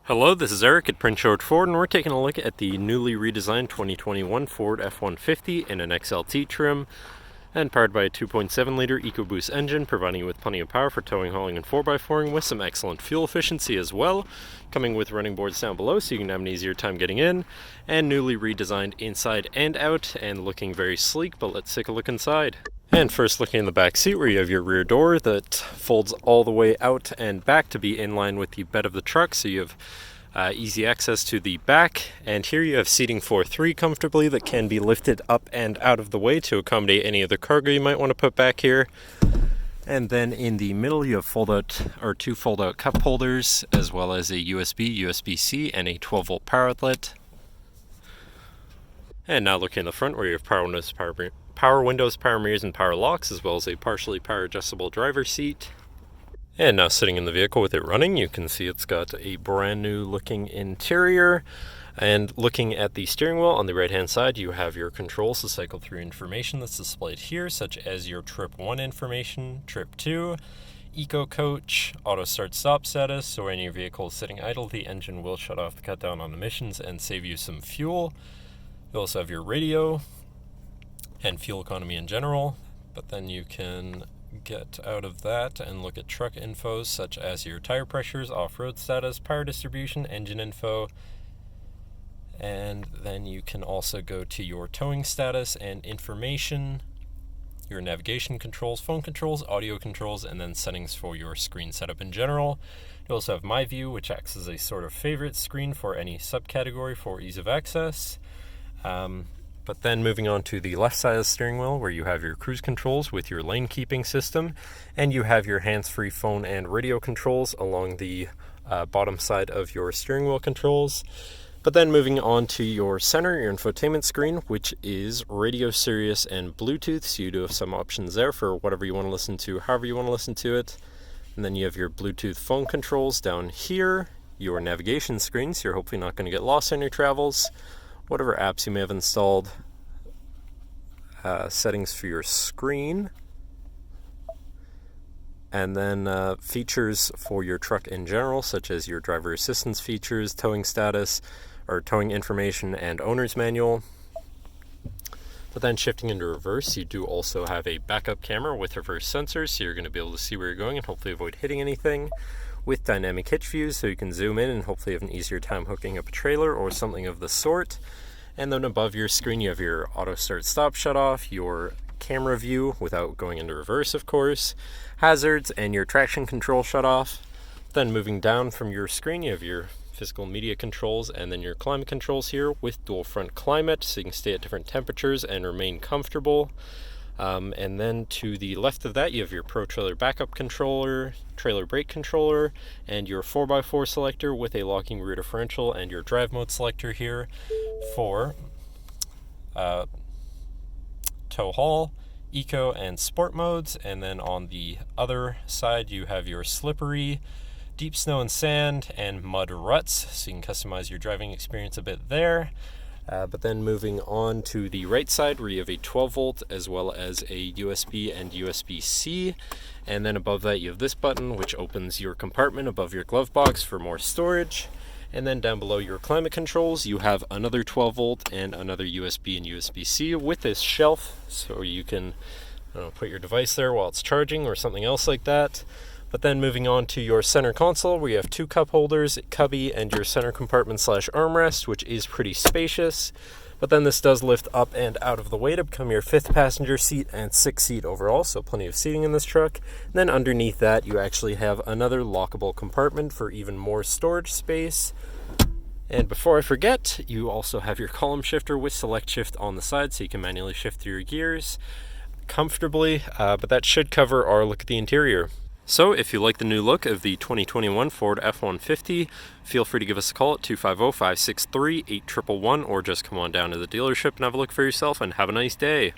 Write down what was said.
Hello, this is Eric at Prince George Ford, and we're taking a look at the newly redesigned 2021 Ford F-150 in an XLT trim, and powered by a 2.7-liter EcoBoost engine, providing you with plenty of power for towing, hauling, and 4x4ing, with some excellent fuel efficiency as well, coming with running boards down below so you can have an easier time getting in, and newly redesigned inside and out, and looking very sleek. But let's take a look inside. And first, looking in the back seat, where you have your rear door that folds all the way out and back to be in line with the bed of the truck, so you have easy access to the back. And here you have seating for three comfortably that can be lifted up and out of the way to accommodate any other cargo you might want to put back here. And then in the middle, you have two fold-out cup holders, as well as a USB, USB-C, and a 12-volt power outlet. And now looking in the front, where you have power windows, power mirrors, and power locks, as well as a partially power adjustable driver's seat. And now sitting in the vehicle with it running, you can see it's got a brand new looking interior. And looking at the steering wheel on the right hand side, you have your controls to cycle through information that's displayed here, such as your trip 1 information, trip 2, eco coach, auto start stop status, so when your vehicle is sitting idle, the engine will shut off to cut down on emissions and save you some fuel. You also have your radio and fuel economy in general, but then you can get out of that and look at truck info, such as your tire pressures, off-road status, power distribution, engine info, and then you can also go to your towing status and information, your navigation controls, phone controls, audio controls, and then settings for your screen setup in general. You also have My View, which acts as a sort of favorite screen for any subcategory for ease of access. But then moving on to the left side of the steering wheel, where you have your cruise controls with your lane keeping system, and you have your hands-free phone and radio controls along the bottom side of your steering wheel controls. But then moving on to your center, your infotainment screen, which is radio, Sirius, and Bluetooth. So you do have some options there for whatever you want to listen to, however you want to listen to it. And then you have your Bluetooth phone controls down here, your navigation screen, so you're hopefully not going to get lost on your travels, whatever apps you may have installed, settings for your screen, and then features for your truck in general, such as your driver assistance features, towing status, or towing information, and owner's manual. But then shifting into reverse, you do also have a backup camera with reverse sensors, so you're going to be able to see where you're going and hopefully avoid hitting anything, with dynamic hitch views, so you can zoom in and hopefully have an easier time hooking up a trailer or something of the sort. And then above your screen, you have your auto start stop shut off, your camera view without going into reverse, of course, hazards, and your traction control shut off. Then moving down from your screen, you have your physical media controls and then your climate controls here with dual front climate, so you can stay at different temperatures and remain comfortable. And then to the left of that, you have your Pro Trailer Backup Controller, Trailer Brake Controller, and your 4x4 selector with a locking rear differential, and your drive mode selector here for tow haul, eco, and sport modes. And then on the other side, you have your slippery, deep snow and sand, and mud ruts, so you can customize your driving experience a bit there. But then moving on to the right side, where you have a 12-volt as well as a USB and USB-C. And then above that, you have this button, which opens your compartment above your glove box for more storage. And then down below your climate controls, you have another 12-volt and another USB and USB-C with this shelf, so you can put your device there while it's charging or something else like that. But then moving on to your center console, where you have two cup holders, cubby, and your center compartment / armrest, which is pretty spacious. But then this does lift up and out of the way to become your 5th passenger seat and 6th seat overall, so plenty of seating in this truck. And then underneath that, you actually have another lockable compartment for even more storage space. And before I forget, you also have your column shifter with select shift on the side, so you can manually shift through your gears comfortably. But that should cover our look at the interior. So if you like the new look of the 2021 Ford F-150, feel free to give us a call at 250-563-8111, or just come on down to the dealership and have a look for yourself, and have a nice day.